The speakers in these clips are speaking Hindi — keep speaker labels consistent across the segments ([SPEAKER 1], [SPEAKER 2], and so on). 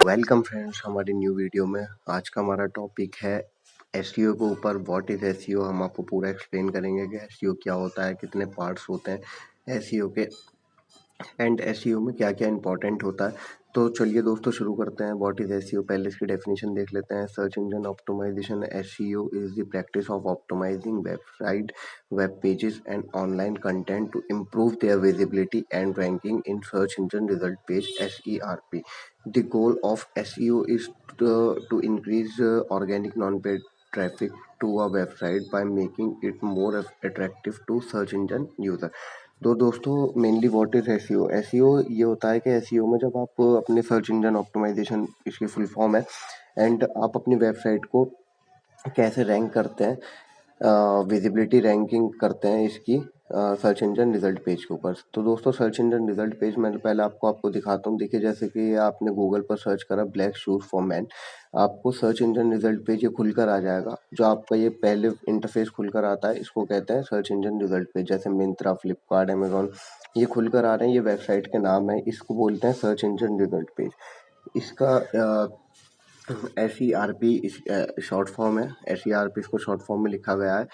[SPEAKER 1] वेलकम फ्रेंड्स हमारी न्यू वीडियो में। आज का हमारा टॉपिक है एसईओ के ऊपर। व्हाट इज एसईओ, हम आपको पूरा एक्सप्लेन करेंगे कि एसईओ क्या होता है, कितने पार्ट्स होते हैं एसईओ के, एंड एसईओ में क्या क्या इंपॉर्टेंट होता है। तो चलिए दोस्तों शुरू करते हैं। व्हाट इज एसईओ, पहले इसकी डेफिनेशन देख लेते हैं। Search engine optimisation. SEO is the practice of optimising website, web pages and online content to improve their visibility and ranking in search engine result page SERP. The goal of SEO is to increase organic non-paid traffic to a website by making it more attractive to search engine user। तो दोस्तों mainly what is SEO. SEO ये होता है कि एसईओ में जब आप अपने सर्च इंजन ऑप्टिमाइजेशन, इसकी फुल फॉर्म है, एंड आप अपनी वेबसाइट को कैसे रैंक करते हैं, विजिबिलिटी रैंकिंग करते हैं इसकी सर्च इंजन रिजल्ट पेज के ऊपर। तो दोस्तों सर्च इंजन रिजल्ट पेज मैं पहले आपको दिखाता हूँ। देखिए जैसे कि आपने गूगल पर सर्च करा ब्लैक शूज फॉर मैन, आपको सर्च इंजन रिजल्ट पेज ये खुलकर आ जाएगा। जो आपका ये पहले इंटरफेस खुलकर आता है इसको कहते हैं सर्च इंजन रिजल्ट पेज। जैसे मिंत्रा, फ्लिपकार्ट, अमेजोन ये खुलकर आ रहे हैं, ये वेबसाइट के नाम है, इसको बोलते हैं सर्च इंजन रिजल्ट पेज। इसका SERP शॉर्ट फॉर्म है। SERP इसको शॉर्ट फॉर्म में लिखा गया है।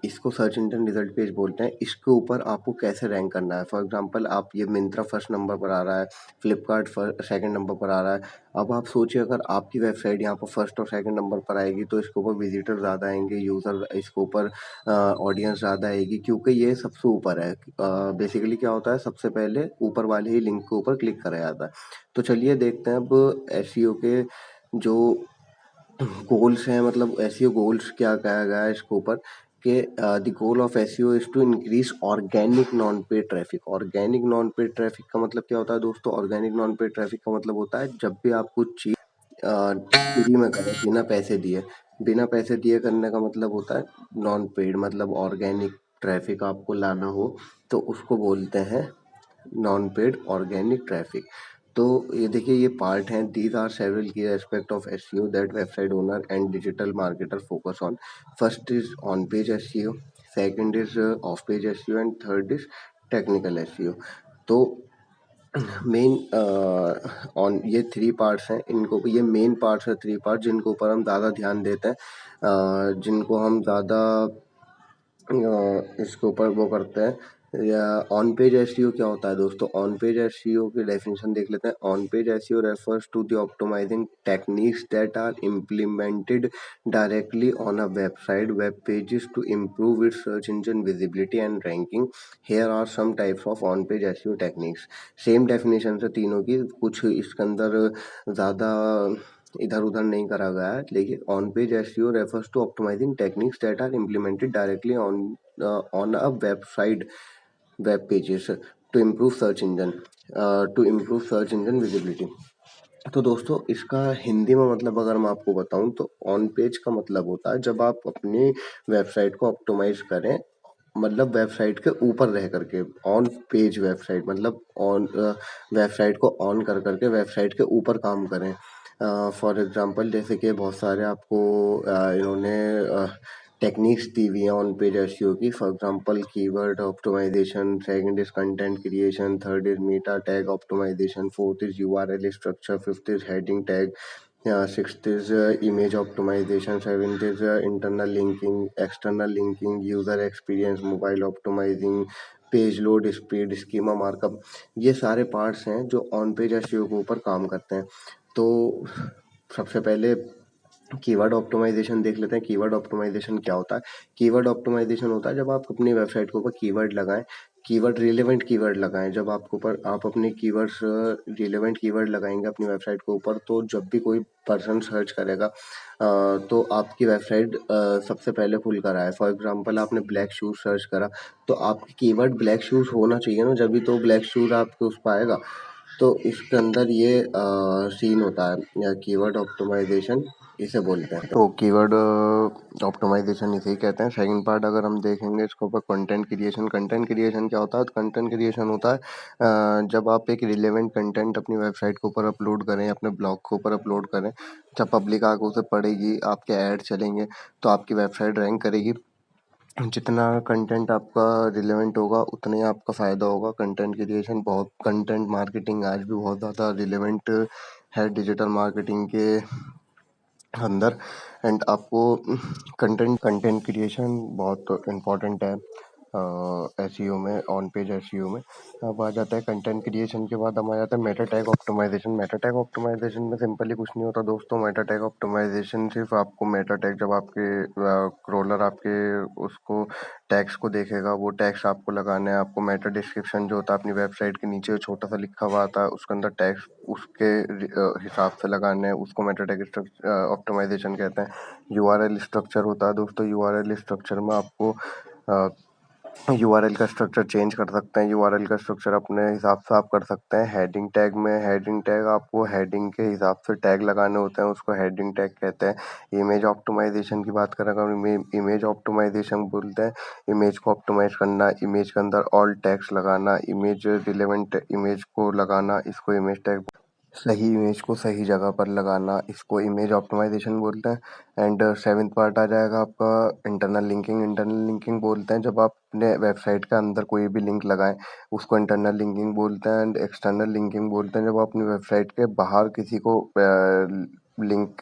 [SPEAKER 1] इसको सर्च इंजन रिजल्ट पेज बोलते हैं। इसके ऊपर आपको कैसे रैंक करना है। फॉर एग्जांपल आप ये मिंत्रा फर्स्ट नंबर पर आ रहा है, फ्लिपकार्ट सेकंड नंबर पर आ रहा है। अब आप सोचिए अगर आपकी वेबसाइट यहाँ पर फर्स्ट और सेकंड नंबर पर आएगी तो इसके ऊपर विजिटर ज़्यादा आएंगे, यूज़र इसके ऊपर ऑडियंस ज़्यादा आएगी, क्योंकि ये सबसे ऊपर है। बेसिकली क्या होता है, सबसे पहले ऊपर वाले ही लिंक के ऊपर क्लिक करा जाता है। तो चलिए देखते हैं अब एसईओ के जो गोल्स हैं, मतलब एसईओ गोल्स क्या कहा गया है इसके ऊपर कि the goal of SEO is to increase organic non paid traffic. Organic non paid traffic का मतलब क्या होता है दोस्तों। ऑर्गेनिक नॉन पेड ट्रैफिक का मतलब होता है जब भी आप कुछ चीज फ्री में करें, बिना पैसे दिए करने का मतलब होता है नॉन पेड। मतलब ऑर्गेनिक ट्रैफिक आपको लाना हो तो उसको बोलते हैं नॉन पेड ऑर्गेनिक ट्रैफिक। तो ये देखिए ये पार्ट हैं। दीज आर सेवरल की aspect of SEO that website owner and digital marketer focus on. First is on page SEO, second is of page SEO and third is technical SEO. तो मेन ऑन ये थ्री पार्ट्स हैं, इनको ये मेन पार्ट्स है, थ्री पार्ट जिनके ऊपर हम ज़्यादा ध्यान देते हैं, जिनको हम ज़्यादा इसके ऊपर वो करते हैं। या ऑन पेज एसईओ क्या होता है दोस्तों। ऑन पेज एसईओ की डेफिनेशन देख लेते हैं। On page SEO refers to the optimising techniques that are implemented directly on a website web pages to improve its search engine visibility and ranking. Here are some types of on page SEO techniques. Same definition है तीनों की, कुछ इसके अंदर ज़्यादा इधर उधर नहीं करा गया है। लेकिन on page SEO refers to optimising techniques that are implemented directly on a website web pages to improve search engine visibility. तो दोस्तों इसका हिंदी में मतलब अगर मैं आपको बताऊं तो ऑन पेज का मतलब होता है जब आप अपनी वेबसाइट को ऑप्टिमाइज करें, मतलब वेबसाइट के ऊपर रह करके। ऑन पेज वेबसाइट मतलब ऑन वेबसाइट को ऑन कर करके वेबसाइट के ऊपर काम करें। फॉर एग्जांपल जैसे कि बहुत सारे आपको इन्होंने टेक्निक्स दी हुई हैं ऑन पेज एसईओ की। For example keyword optimisation, second is content creation, third is meta tag optimisation, fourth is URL structure, fifth is heading tag, sixth is image optimisation, seventh is internal linking, external linking, user experience, mobile optimising, page load speed, schema markup. ये सारे पार्ट्स हैं जो ऑन पेज एसईओ के ऊपर काम करते हैं। तो सबसे पहले कीवर्ड ऑप्टिमाइजेशन देख लेते हैं। कीवर्ड ऑप्टिमाइजेशन क्या होता है। कीवर्ड ऑप्टिमाइजेशन होता है जब आप अपनी वेबसाइट के ऊपर कीवर्ड लगाएं, कीवर्ड रिलेवेंट कीवर्ड लगाएं। जब आपके ऊपर आप अपने कीवर्ड्स रिलेवेंट कीवर्ड लगाएंगे अपनी वेबसाइट के ऊपर, तो जब भी कोई पर्सन सर्च करेगा तो आपकी वेबसाइट सबसे पहले खुल कर आए। फॉर एग्जांपल आपने ब्लैक शूज सर्च करा तो आपकी कीवर्ड ब्लैक शूज होना चाहिए ना, जब भी तो ब्लैक शूज आपके उस पर आएगा। तो इसके अंदर ये सीन होता है, कीवर्ड ऑप्टिमाइजेशन इसे बोलते हैं। तो कीवर्ड ऑप्टिमाइजेशन इसे ही कहते हैं। सेकंड पार्ट अगर हम देखेंगे इसके ऊपर कंटेंट क्रिएशन। कंटेंट क्रिएशन क्या होता है। कंटेंट क्रिएशन होता है जब आप एक रिलेवेंट कंटेंट अपनी वेबसाइट के ऊपर अपलोड करें, अपने ब्लॉग के ऊपर अपलोड करें, जब पब्लिक आगे उसे पढ़ेगी, आपके ऐड चलेंगे तो आपकी वेबसाइट रैंक करेगी। जितना कंटेंट आपका रिलेवेंट होगा उतना ही आपका फ़ायदा होगा। कंटेंट क्रिएशन बहुत, कंटेंट मार्केटिंग आज भी बहुत ज़्यादा रिलेवेंट है डिजिटल मार्केटिंग के अंदर। एंड आपको कंटेंट क्रिएशन बहुत इम्पोर्टेंट है एसईओ में, ऑन पेज एसईओ में। अब आ जाता है कंटेंट क्रिएशन के बाद हम आ जाता है meta tag optimisation. Meta tag optimisation में सिंपली कुछ नहीं होता दोस्तों। मेटा टैग ऑप्टिमाइजेशन सिर्फ आपको मेटा टैग, जब आपके क्रोलर आपके उसको टैग्स को देखेगा, वो टैग्स आपको लगाने हैं। आपको मेटा डिस्क्रिप्शन जो होता है अपनी वेबसाइट के नीचे छोटा सा लिखा हुआ आता है, उसके अंदर टैग्स उसके हिसाब से लगाने हैं, उसको मेटा टैग ऑप्टिमाइजेशन कहते हैं। यूआरएल स्ट्रक्चर होता है दोस्तों। यूआरएल स्ट्रक्चर में आपको यूआरएल का स्ट्रक्चर चेंज कर सकते हैं। यूआरएल का स्ट्रक्चर अपने हिसाब से आप कर सकते हैं। हेडिंग टैग में, हेडिंग टैग आपको हेडिंग के हिसाब से टैग लगाने होते हैं, उसको हेडिंग टैग कहते हैं। इमेज ऑप्टिमाइजेशन की बात करें अगर, इमेज ऑप्टिमाइजेशन बोलते हैं इमेज को ऑप्टिमाइज करना, इमेज के अंदर ऑल टैग्स लगाना, इमेज रिलेवेंट इमेज को लगाना, इसको इमेज टैग, सही इमेज को सही जगह पर लगाना, इसको इमेज ऑप्टिमाइजेशन बोलते हैं। एंड सेवेंथ पार्ट आ जाएगा आपका इंटरनल लिंकिंग। इंटरनल लिंकिंग बोलते हैं जब आप अपने वेबसाइट के अंदर कोई भी लिंक लगाएं, उसको इंटरनल लिंकिंग बोलते हैं। एंड एक्सटर्नल लिंकिंग बोलते हैं जब आप अपनी वेबसाइट के बाहर किसी को लिंक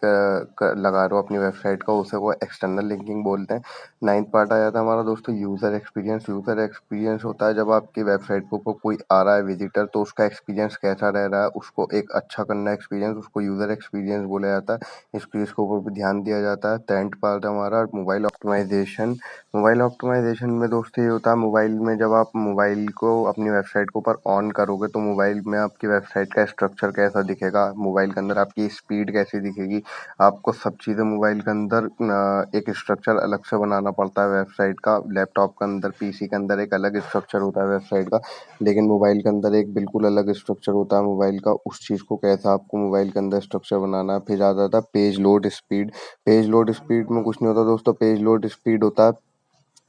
[SPEAKER 1] लगा रहे हो अपनी वेबसाइट का, उसे वो एक्सटर्नल लिंकिंग बोलते हैं। नाइन्थ पार्ट आ जाता है हमारा दोस्तों यूज़र एक्सपीरियंस। यूज़र एक्सपीरियंस होता है जब आपकी वेबसाइट को कोई आ रहा है विजिटर, तो उसका एक्सपीरियंस कैसा रह रहा है, उसको एक अच्छा करना एक्सपीरियंस, उसको यूज़र एक्सपीरियंस बोला जाता है। इसके ऊपर भी ध्यान दिया जाता है। 10th पार्ट हमारा मोबाइल ऑप्टिमाइजेशन। मोबाइल ऑप्टिमाइजेशन में दोस्तों ये होता है, मोबाइल में जब आप मोबाइल को अपनी वेबसाइट के ऊपर ऑन करोगे तो मोबाइल में आपकी वेबसाइट का स्ट्रक्चर कैसा दिखेगा, मोबाइल के अंदर आपकी स्पीड कैसी दिखेगी, आपको सब चीज़ें मोबाइल के अंदर एक स्ट्रक्चर अलग से बनाना पड़ता है वेबसाइट का। लैपटॉप के अंदर, पीसी के अंदर एक अलग स्ट्रक्चर होता है वेबसाइट का, लेकिन मोबाइल के अंदर एक बिल्कुल अलग स्ट्रक्चर होता है मोबाइल का। उस चीज़ को कैसा आपको मोबाइल के अंदर स्ट्रक्चर बनाना है। फिर आ जाता है page load speed. Page load speed में कुछ नहीं होता दोस्तों। पेज लोड स्पीड होता है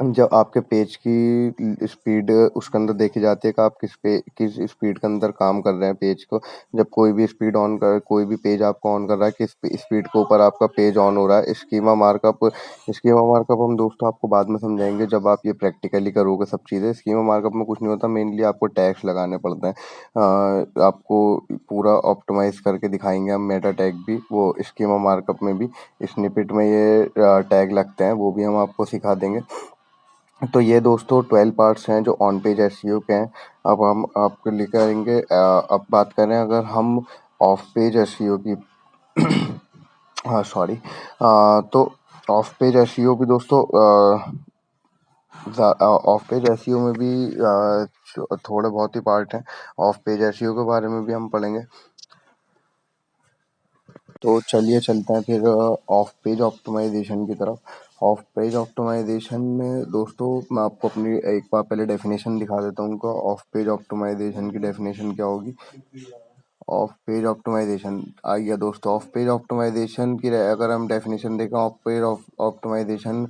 [SPEAKER 1] जब आपके पेज की स्पीड उसके अंदर देखी जाती है कि आप किस स्पीड के अंदर काम कर रहे हैं पेज को। जब कोई भी स्पीड ऑन कर कोई भी पेज आपको ऑन कर रहा है, किस स्पीड के ऊपर आपका पेज ऑन हो रहा है। स्कीमा मार्कअप हम दोस्तों आपको बाद में समझाएंगे जब आप ये प्रैक्टिकली करोगे सब चीज़ें। स्कीमा मार्कअप में कुछ नहीं होता, मेनली आपको टैग्स लगाने पड़ते हैं। आपको पूरा ऑप्टिमाइज करके दिखाएंगे हम मेटा टैग भी, वो स्कीमा मार्कअप में भी स्निपेट में ये टैग लगते हैं, वो भी हम आपको सिखा देंगे। तो ये दोस्तों 12 पार्ट्स हैं जो ऑन पेज एसईओ के हैं। अब हम आपको लेकर आएंगे, अब बात करें अगर हम ऑफ पेज एसईओ की हाँ सॉरी, तो ऑफ पेज एसईओ भी दोस्तों, ऑफ पेज एसईओ में भी थोड़े बहुत ही पार्ट हैं। ऑफ पेज एसईओ के बारे में भी हम पढ़ेंगे। तो चलिए चलते हैं फिर ऑफ पेज ऑप्टिमाइजेशन की तरफ। ऑफ पेज ऑप्टिमाइजेशन में दोस्तों मैं आपको अपनी एक बार पहले डेफिनेशन दिखा देता हूँ उनका। ऑफ पेज ऑप्टिमाइजेशन की डेफिनेशन क्या होगी। ऑफ पेज ऑप्टिमाइजेशन आ गया दोस्तों। ऑफ पेज ऑप्टिमाइजेशन की अगर हम डेफिनेशन देखें, ऑफ पेज ऑप्टिमाइजेशन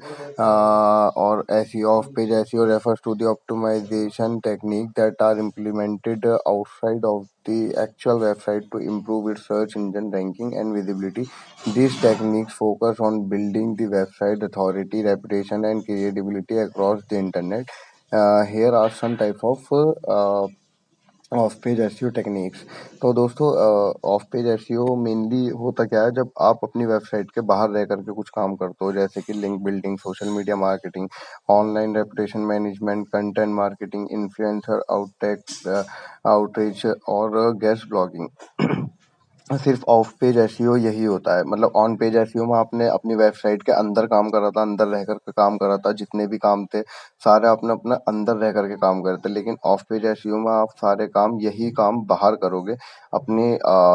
[SPEAKER 1] और SEO, of page SEO refers to the optimization technique that are implemented outside of the actual website to improve its search engine ranking and visibility. These techniques focus on building the website authority, reputation, and credibility across the internet. Here are some type of of page SEO techniques. तो दोस्तों ऑफ पेज एसईओ मेनली होता क्या है, जब आप अपनी वेबसाइट के बाहर रह करके कुछ काम करते हो, जैसे कि link building, social media marketing, online reputation management, content marketing, influencer outreach और गेस्ट ब्लॉगिंग। सिर्फ ऑफ पेज एसईओ यही होता है। मतलब ऑन पेज एसईओ में आपने अपनी वेबसाइट के अंदर काम करा था, अंदर रह करके काम करा था, जितने भी काम थे सारे आपने अपना अंदर रह करके काम करे थे। लेकिन ऑफ पेज एसईओ में आप सारे काम, यही काम बाहर करोगे अपनी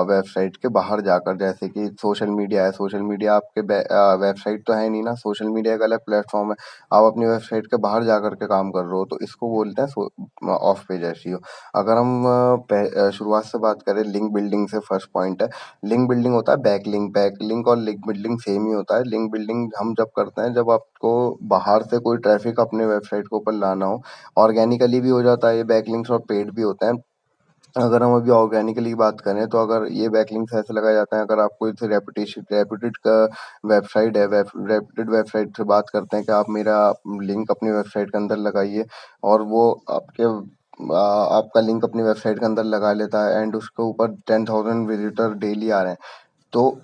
[SPEAKER 1] वेबसाइट के बाहर जाकर। जैसे कि सोशल मीडिया है, सोशल मीडिया आपके वेबसाइट तो है नहीं ना, सोशल मीडिया एक अलग प्लेटफॉर्म है, आप अपनी वेबसाइट के बाहर जा करके काम कर रहे हो, तो इसको बोलते हैं ऑफ पेज एसईओ। अगर हम शुरुआत से बात करें लिंक बिल्डिंग से, फर्स्ट पॉइंट है लिंक बिल्डिंग होता है बैकलिंक। बैकलिंक और लिंक बिल्डिंग सेम ही होता है। लिंक बिल्डिंग हम जब करते हैं जब आपको बाहर से कोई ट्रैफिक अपने वेबसाइट के ऊपर लाना हो, ऑर्गेनिकली भी हो जाता है ये बैकलिंक्स और पेड भी होते हैं। अगर हम अभी ऑर्गेनिकली की बात करें तो अगर ये बैकलिंक्स ऐसे लगाए जाते हैं, अगर आपको इसे रेपुटेड का वेबसाइट है, रेपुटेड वेबसाइट से बात करते हैं कि आप मेरा लिंक अपनी वेबसाइट के अंदर लगाइए, और वो आपके आपका लिंक अपनी वेबसाइट के अंदर लगा लेता है एंड उसके ऊपर 10,000 विजिटर डेली आ रहे हैं, तो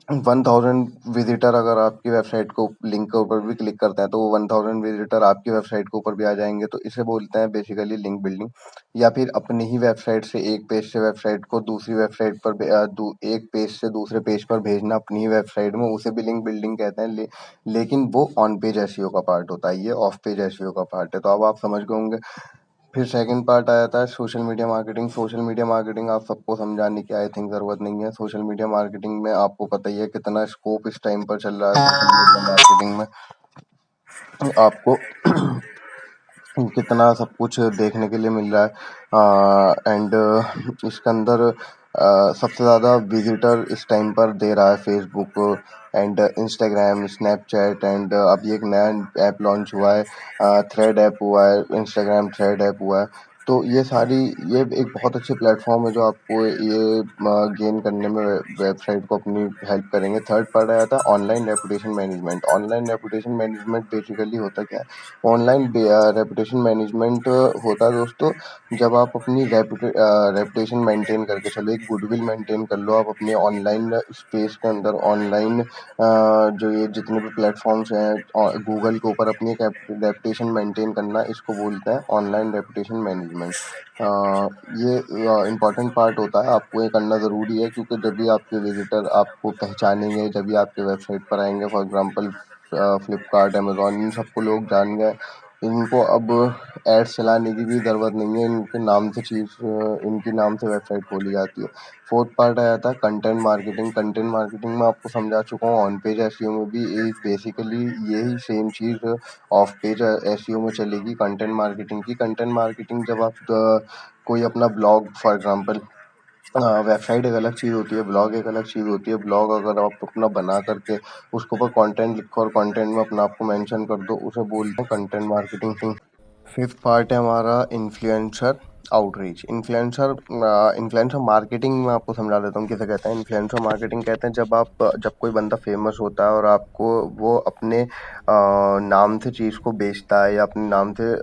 [SPEAKER 1] 1000 विजिटर अगर आपकी वेबसाइट को लिंक के ऊपर भी क्लिक करते हैं तो वो 1000 विजिटर आपकी वेबसाइट के ऊपर भी आ जाएंगे। तो इसे बोलते हैं बेसिकली लिंक बिल्डिंग। या फिर अपनी ही वेबसाइट से एक पेज से वेबसाइट को दूसरी वेबसाइट पर एक पेज से दूसरे पेज पर भेजना अपनी ही वेबसाइट में, उसे भी लिंक बिल्डिंग कहते हैं। लेकिन वो ऑन पेज एसईओ का पार्ट होता है, ये ऑफ पेज एसईओ का पार्ट है। तो अब आप समझ गए होंगे। फिर सेकंड पार्ट आ जाता है social media marketing. Social media marketing आप सबको समझाने की आई थिंक ज़रूरत नहीं है। सोशल मीडिया मार्केटिंग में आपको पता ही है कितना स्कोप इस टाइम पर चल रहा है सोशल मीडिया मार्केटिंग में। आपको कितना सब कुछ देखने के लिए मिल रहा है एंड इसके अंदर सबसे ज़्यादा विजिटर इस टाइम पर दे रहा है Facebook and Instagram, Snapchat and अभी एक नया ऐप लॉन्च हुआ है, थ्रेड ऐप हुआ है, इंस्टाग्राम थ्रेड ऐप हुआ है। तो ये एक बहुत अच्छे प्लेटफॉर्म है जो आपको ये गेन करने में वेबसाइट को अपनी हेल्प करेंगे। थर्ड पार्ट आया था online reputation management. Online reputation management basically होता क्या है? ऑनलाइन रेपुटेशन मैनेजमेंट होता है दोस्तों, जब आप अपनी रेपुटेशन मेंटेन करके चलो, एक गुडविल मेंटेन कर लो आप अपने ऑनलाइन स्पेस के अंदर। ऑनलाइन जो ये जितने भी प्लेटफॉर्म्स हैं गूगल के ऊपर अपनी एक रेपुटेशन मेंटेन करना, इसको बोलते हैं ऑनलाइन रेपुटेशन मैनेजमेंट। ये इम्पॉर्टेंट पार्ट होता है, आपको ये करना ज़रूरी है क्योंकि जब भी आपके विजिटर आपको पहचानेंगे, जब भी आपके वेबसाइट पर आएंगे, फॉर एग्जांपल फ्लिपकार्ट, अमेजोन, इन सबको लोग जान गए। इनको अब एड्स चलाने की भी ज़रूरत नहीं है, इनके नाम से वेबसाइट खोली जाती है। फोर्थ पार्ट आ जाता है कंटेंट मार्केटिंग। कंटेंट मार्केटिंग में आपको समझा चुका हूँ, ऑन पेज एसईओ में भी बेसिकली यही same cheese of page SEO में चलेगी कंटेंट मार्केटिंग की। कंटेंट मार्केटिंग जब आप कोई अपना ब्लॉग, फॉर एग्जांपल वेबसाइट एक अलग चीज़ होती है, ब्लॉग एक अलग चीज़ होती है। ब्लॉग अगर आप अपना बना करके उसके ऊपर कंटेंट लिखो और कंटेंट में अपना आपको मेंशन कर दो, उसे बोलते हैं कंटेंट मार्केटिंग। फिफ्थ पार्ट है हमारा इन्फ्लुएंसर आउटरीच। इन्फ्लुएंसर मार्केटिंग में आपको समझा देता हूँ किसे कहते हैं। इन्फ्लुएंसर मार्केटिंग कहते हैं जब कोई बंदा फेमस होता है और आपको वो अपने नाम से चीज़ को बेचता है या अपने नाम से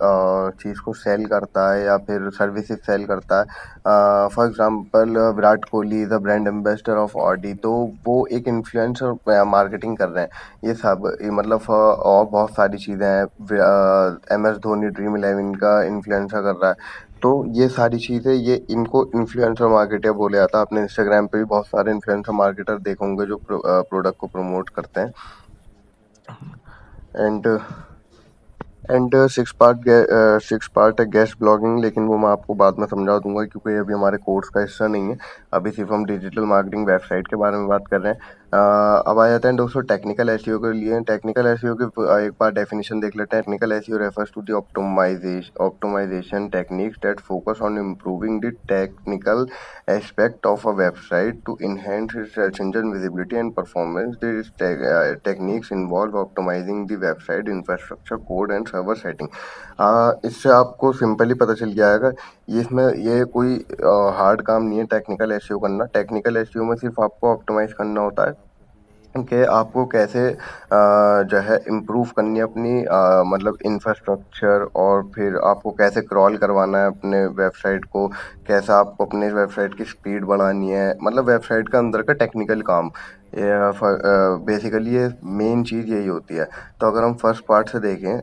[SPEAKER 1] चीज़ को सेल करता है या फिर सर्विसेज सेल करता है। For example Virat Kohli is the brand ambassador of Audi, तो वो एक इन्फ्लुएंसर मार्केटिंग कर रहे हैं। ये मतलब और बहुत सारी चीज़ें हैं। M S Dhoni Dream Eleven का इन्फ्लुएंसर कर रहा है। तो ये सारी चीज़ें, ये इनको इन्फ्लुएंसर मार्केटर बोला जाता है। आपने इंस्टाग्राम पे भी बहुत सारे इन्फ्लुएंसर मार्केटर देखे होंगे जो प्रोडक्ट को प्रमोट करते हैं। एंड सिक्स पार्ट है गेस्ट ब्लॉगिंग, लेकिन वो मैं आपको बाद में समझा दूंगा क्योंकि ये अभी हमारे कोर्स का हिस्सा नहीं है। अभी सिर्फ हम डिजिटल मार्केटिंग वेबसाइट के बारे में बात कर रहे हैं। अब आ जाते हैं दोस्तों टेक्निकल एसईओ के लिए। टेक्निकल एसईओ की एक बार डेफिनेशन देख लेते हैं। Technical SEO refers to the optimisation techniques that focus on improving the technical aspect of a website to enhance its search engine visibility and performance. These techniques involve optimizing the website infrastructure, code and server setting. इससे आपको सिंपली पता चल जाएगा, ये कोई हार्ड काम नहीं है टेक्निकल एसईओ करना। टेक्निकल एसईओ में सिर्फ आपको ऑप्टिमाइज करना होता है कि आपको कैसे जो है इम्प्रूव करनी है अपनी मतलब इंफ्रास्ट्रक्चर, और फिर आपको कैसे क्रॉल करवाना है अपने वेबसाइट को, कैसा आपको अपने वेबसाइट की स्पीड बढ़ानी है, मतलब वेबसाइट का अंदर का टेक्निकल काम। बेसिकली ये मेन चीज़ यही होती है। तो अगर हम फर्स्ट पार्ट से देखें,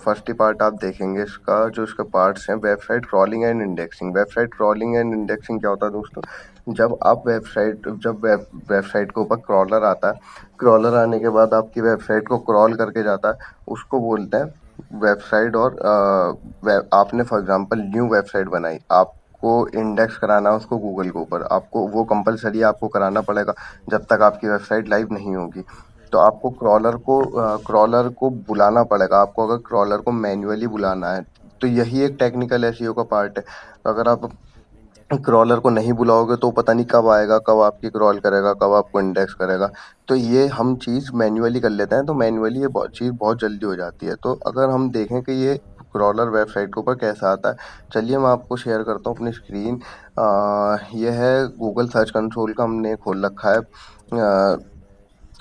[SPEAKER 1] फर्स्ट ही पार्ट आप देखेंगे इसका, जो इसके पार्ट्स हैं, website crawling and indexing. Website crawling and indexing क्या होता है दोस्तों? जब वेबसाइट के ऊपर क्रॉलर आता है, क्रॉलर आने के बाद आपकी वेबसाइट को क्रॉल करके जाता है, उसको बोलते हैं वेबसाइट। और आपने फॉर एग्जांपल न्यू वेबसाइट बनाई, आपको इंडेक्स कराना है उसको गूगल के ऊपर, आपको वो कंपलसरी आपको कराना पड़ेगा जब तक आपकी वेबसाइट लाइव नहीं होगी। तो आपको क्रॉलर को बुलाना पड़ेगा। आपको अगर क्रॉलर को मैन्युअली बुलाना है तो यही एक टेक्निकल एसईओ का पार्ट है। तो अगर आप क्रॉलर को नहीं बुलाओगे तो पता नहीं कब आएगा, कब आपकी क्रॉल करेगा, कब आपको इंडेक्स करेगा। तो ये हम चीज़ मैन्युअली कर लेते हैं, तो मैन्युअली ये चीज़ बहुत जल्दी हो जाती है। तो अगर हम देखें कि ये क्रॉलर वेबसाइट के ऊपर कैसा आता है, चलिए मैं आपको शेयर करता हूँ अपनी स्क्रीन। ये है गूगल सर्च कंसोल का, हमने खोल रखा है।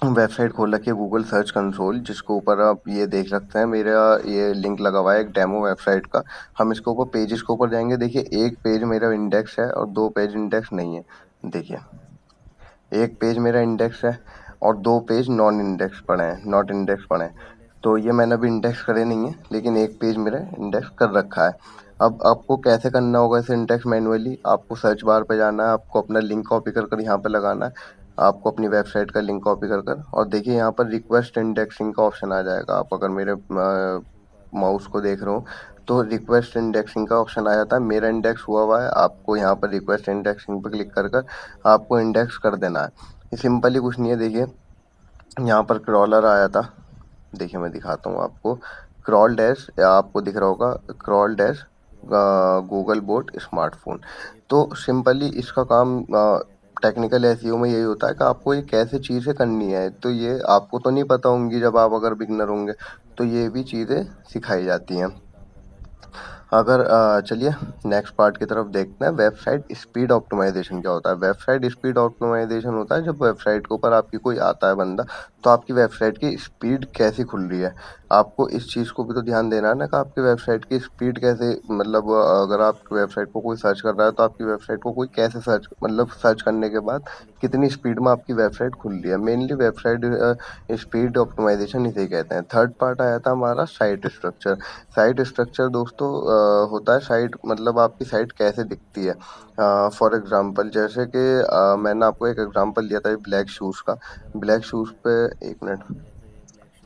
[SPEAKER 1] वेबसाइट खोल रखी है गूगल सर्च कंसोल, जिसके ऊपर आप ये देख सकते हैं मेरा ये लिंक लगा हुआ है एक डेमो वेबसाइट का। हम इसके ऊपर पेजेस के ऊपर जाएंगे। देखिए एक पेज मेरा इंडेक्स है और दो पेज इंडेक्स नहीं है। देखिए एक पेज मेरा इंडेक्स है और दो पेज नॉन इंडेक्स पड़े हैं, नॉट इंडेक्स पड़े हैं। तो ये मैंने अभी इंडेक्स करे नहीं है, लेकिन एक पेज मेरा इंडेक्स कर रखा है। अब आपको कैसे करना होगा इसे इंडेक्स मैनुअली, आपको सर्च बार पे जाना है, आपको अपना लिंक कॉपी कर कर यहाँ पे लगाना है, आपको अपनी वेबसाइट का लिंक कॉपी कर कर, और देखिए यहाँ पर रिक्वेस्ट इंडेक्सिंग का ऑप्शन आ जाएगा। आप अगर मेरे माउस को देख रहे हो तो रिक्वेस्ट इंडेक्सिंग का ऑप्शन आ जाता है। मेरा इंडेक्स हुआ है, आपको यहाँ पर रिक्वेस्ट इंडेक्सिंग पर क्लिक कर कर आपको इंडेक्स कर देना है। ये सिंपल ही कुछ नहीं है। देखिए यहाँ पर क्रॉलर आया था, देखिए मैं दिखाता हूँ आपको। क्रॉल डैश, आपको दिख रहा होगा crawl dash Google boat smartphone. तो सिंपली इसका काम टेक्निकल एसईओ में यही होता है कि आपको ये कैसे चीज़ें करनी है। तो ये आपको तो नहीं पता होंगी जब आप अगर बिगनर होंगे, तो ये भी चीज़ें सिखाई जाती हैं। अगर चलिए नेक्स्ट पार्ट की तरफ देखते हैं। वेबसाइट स्पीड ऑप्टिमाइजेशन क्या होता है? वेबसाइट स्पीड ऑप्टिमाइजेशन होता है जब वेबसाइट के ऊपर आपकी कोई आता है बंदा, तो आपकी वेबसाइट की स्पीड कैसी खुल रही है। आपको इस चीज़ को भी तो ध्यान देना है ना कि आपकी वेबसाइट की स्पीड कैसे, मतलब अगर आपकी वेबसाइट को कोई सर्च कर रहा है तो आपकी वेबसाइट को कोई कैसे सर्च, मतलब सर्च करने के बाद कितनी स्पीड में आपकी वेबसाइट खुल रही है। मेनली वेबसाइट स्पीड ऑप्टिमाइजेशन इसे कहते हैं। थर्ड पार्ट आया था हमारा साइट स्ट्रक्चर। साइट स्ट्रक्चर दोस्तों होता है साइट, मतलब आपकी साइट कैसे दिखती है। फॉर एग्जांपल जैसे कि मैंने आपको एक एग्जांपल दिया था ब्लैक शूज़ का। ब्लैक शूज़ पे एक मिनट,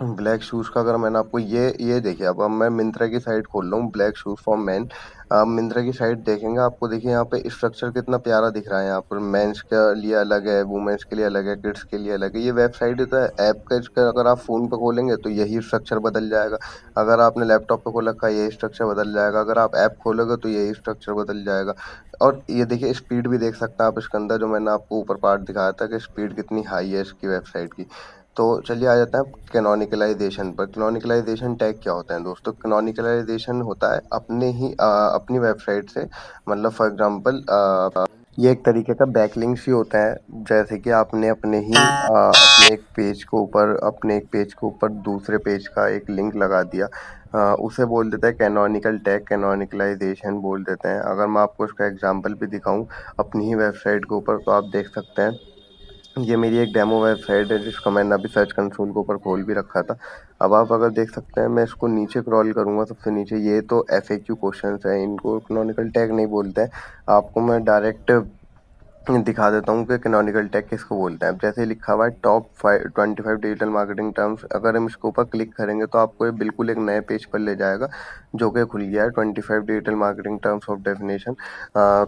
[SPEAKER 1] ब्लैक शूज़ का अगर मैंने आपको ये देखिए, अब मैं मिंत्रा की साइट खोल रहा हूँ, ब्लैक शूज़ फॉर मेन। आप मिंत्रा की साइट देखेंगे, आपको देखिए यहाँ पे स्ट्रक्चर कितना प्यारा दिख रहा है। यहाँ पर मेंस के लिए अलग है, वुमेन्स के लिए अलग है, किड्स के लिए अलग है। ये वेबसाइट है ऐप का, इसका अगर आप फ़ोन पे खोलेंगे तो यही स्ट्रक्चर बदल जाएगा। अगर आपने लैपटॉप पे खोल रखा है यही स्ट्रक्चर बदल जाएगा। अगर आप ऐप खोलोगे तो यही स्ट्रक्चर बदल जाएगा। और ये देखिए स्पीड भी देख सकते हैं आप इसके अंदर, जो मैंने आपको ऊपर पार्ट दिखाया था कि स्पीड कितनी हाई है इसकी वेबसाइट की। तो चलिए आ जाते हैं कैनोनिकलाइजेशन पर। कैनोनिकलाइजेशन टैग क्या होते हैं दोस्तों? कैनोनिकलाइजेशन होता है अपनी वेबसाइट से, मतलब फॉर एग्जांपल ये एक तरीके का बैकलिंक्स ही होता है। जैसे कि आपने अपने एक पेज के ऊपर दूसरे पेज का एक लिंक लगा दिया, उसे बोल देते हैं कैनोनिकल टैग, कैनोनिकलाइजेशन बोल देते हैं। अगर मैं आपको इसका एग्जांपल भी दिखाऊं अपनी ही वेबसाइट के ऊपर, तो आप देख सकते हैं ये मेरी एक डेमो वेबसाइट है जिसका मैंने अभी सर्च कंसोल के ऊपर खोल भी रखा था। अब आप अगर देख सकते हैं, मैं इसको नीचे क्रॉल करूंगा सबसे नीचे, ये तो एफएक्यू क्वेश्चंस हैं, इनको कैनोनिकल टैग नहीं बोलते हैं। आपको मैं डायरेक्ट दिखा देता हूँ कि कैनोनिकल टैग किसको बोलते हैं। अब जैसे लिखा हुआ है टॉप 25 डिजिटल मार्केटिंग टर्म्स, अगर हम इसके ऊपर क्लिक करेंगे तो आपको ये बिल्कुल एक नए पेज पर ले जाएगा जो कि खुल गया है 25 digital marketing terms of definition.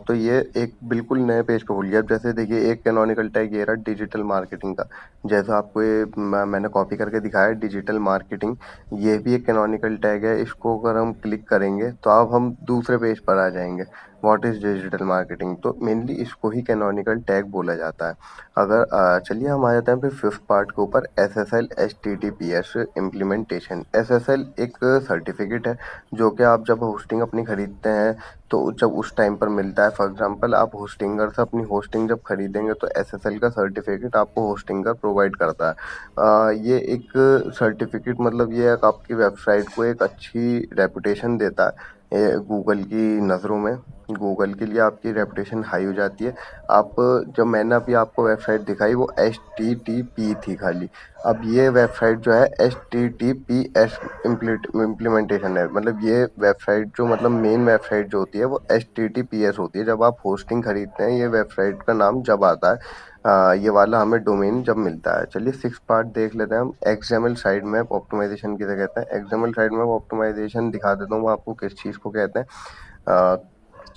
[SPEAKER 1] तो ये एक बिल्कुल नए पेज पर खुल गया। अब जैसे देखिए एक कैनोनिकल टैग ये रहा डिजिटल मार्केटिंग का, जैसा आपको ये मैंने कॉपी करके दिखाया डिजिटल मार्केटिंग, ये भी एक कैनोनिकल टैग है। इसको अगर हम क्लिक करेंगे तो अब हम दूसरे पेज पर आ जाएंगे, व्हाट इज डिजिटल मार्केटिंग। तो मेनली इसको ही कैनोनिकल टैग बोला जाता है। अगर चलिए हम आ जाते हैं फिर फिफ्थ पार्ट के ऊपर, SSL HTTPS इम्प्लीमेंटेशन। SSL एक सर्टिफिकेट है जो कि आप जब होस्टिंग अपनी खरीदते हैं तो जब उस टाइम पर मिलता है। फॉर एग्जांपल आप होस्टिंगर से अपनी होस्टिंग जब खरीदेंगे तो SSL का सर्टिफिकेट आपको होस्टिंगर प्रोवाइड करता है। ये एक सर्टिफिकेट, मतलब ये एक आपकी वेबसाइट को एक अच्छी रेपुटेशन देता है गूगल की नज़रों में। गूगल के लिए आपकी रेपुटेशन हाई हो जाती है। आप जब मैंने अभी आपको वेबसाइट दिखाई वो HTTP थी खाली, अब ये वेबसाइट जो है HTTPS इम्प्लीमेंटेशन है। मतलब ये वेबसाइट जो, मतलब मेन वेबसाइट जो होती है वो HTTPS होती है। जब आप होस्टिंग खरीदते हैं ये वेबसाइट का नाम जब आता है, ये वाला हमें डोमेन जब मिलता है। चलिए सिक्स पार्ट देख लेते हैं हम। XML साइड मैप ऑप्टिमाइजेशन किसे कहते हैं? XML साइड मैप ऑप्टिमाइजेशन दिखा देता हूँ आपको किस चीज़ को कहते हैं।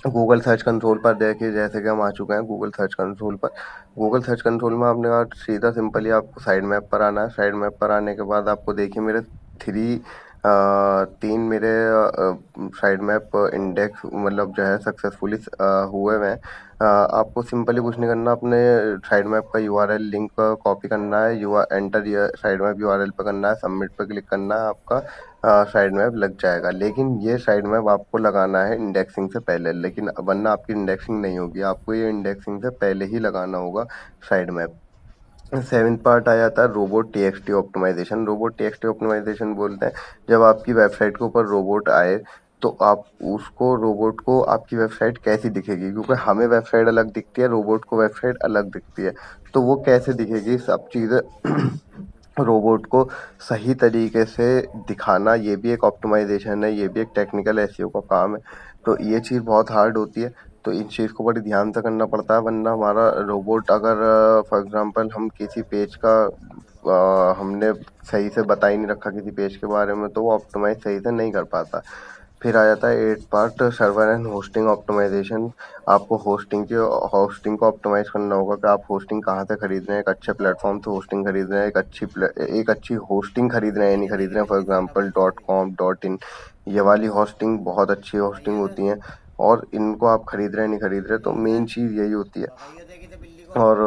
[SPEAKER 1] गूगल सर्च कंसोल पर देखिए, जैसे कि हम आ चुके हैं गूगल सर्च कंसोल पर। गूगल सर्च कंसोल में आपने कहा सीधा सिंपली आपको साइड मैप पर आना है। साइड मैप पर आने के बाद आपको देखिए मेरे थ्री तीन मेरे साइड मैप इंडेक्स, मतलब जो है सक्सेसफुली हुए हुए हैं। आपको सिंपली कुछ नहीं करना, अपने साइड मैप का यूआरएल लिंक कॉपी करना है, एंटर साइड मैप यूआरएल पे करना है, सबमिट पे क्लिक करना है, आपका साइड मैप लग जाएगा। लेकिन ये साइड मैप आपको लगाना है इंडेक्सिंग से पहले, लेकिन वरना आपकी इंडेक्सिंग नहीं होगी। आपको ये इंडेक्सिंग से पहले ही लगाना होगा साइड मैप। सेवेंथ पार्ट आ जाता है robot TXT optimisation. Robot TXT optimisation बोलते हैं जब आपकी वेबसाइट के ऊपर रोबोट आए तो आप उसको रोबोट को आपकी वेबसाइट कैसी दिखेगी, क्योंकि हमें वेबसाइट अलग दिखती है, रोबोट को वेबसाइट अलग दिखती है। तो वो कैसे दिखेगी सब चीज़ें रोबोट को सही तरीके से दिखाना, ये भी एक ऑप्टिमाइजेशन है, ये भी एक टेक्निकल एसईओ का काम है। तो ये चीज़ बहुत हार्ड होती है, तो इन चीज़ को बड़ी ध्यान से करना पड़ता है, वरना हमारा रोबोट अगर फॉर एग्जांपल हम किसी पेज का हमने सही से बता ही नहीं रखा किसी पेज के बारे में, तो वो ऑप्टिमाइज सही से नहीं कर पाता। फिर आ जाता है 8 part server and hosting optimisation. आपको होस्टिंग को ऑप्टिमाइज करना होगा कि आप होस्टिंग कहाँ से खरीद रहे हैं, एक अच्छे प्लेटफॉर्म से होस्टिंग खरीद रहे हैं, एक अच्छी होस्टिंग खरीद रहे हैं या नहीं खरीद रहे हैं। For example dot com dot in, ये वाली होस्टिंग बहुत अच्छी होस्टिंग होती हैं, और इनको आप खरीद रहे हैं नहीं खरीद रहे, तो मेन चीज़ यही होती है। और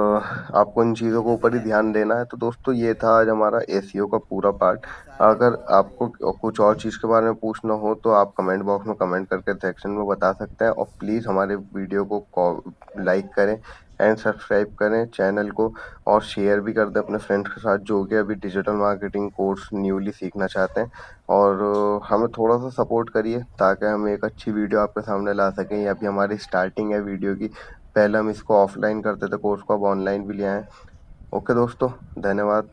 [SPEAKER 1] आपको इन चीज़ों को ऊपर ही ध्यान देना है। तो दोस्तों ये था आज हमारा एसईओ का पूरा पार्ट। अगर आपको कुछ और चीज़ के बारे में पूछना हो तो आप कमेंट बॉक्स में कमेंट करके सेक्शन में बता सकते हैं, और प्लीज़ हमारे वीडियो को लाइक करें एंड सब्सक्राइब करें चैनल को, और शेयर भी कर दें अपने फ्रेंड्स के साथ जो कि अभी डिजिटल मार्केटिंग कोर्स न्यूली सीखना चाहते हैं। और हमें थोड़ा सा सपोर्ट करिए ताकि हम एक अच्छी वीडियो आपके सामने ला सकें। ये अभी हमारी स्टार्टिंग है वीडियो की, पहले हम इसको ऑफलाइन करते थे कोर्स को, अब ऑनलाइन भी ले आए हैं। ओके दोस्तों, धन्यवाद।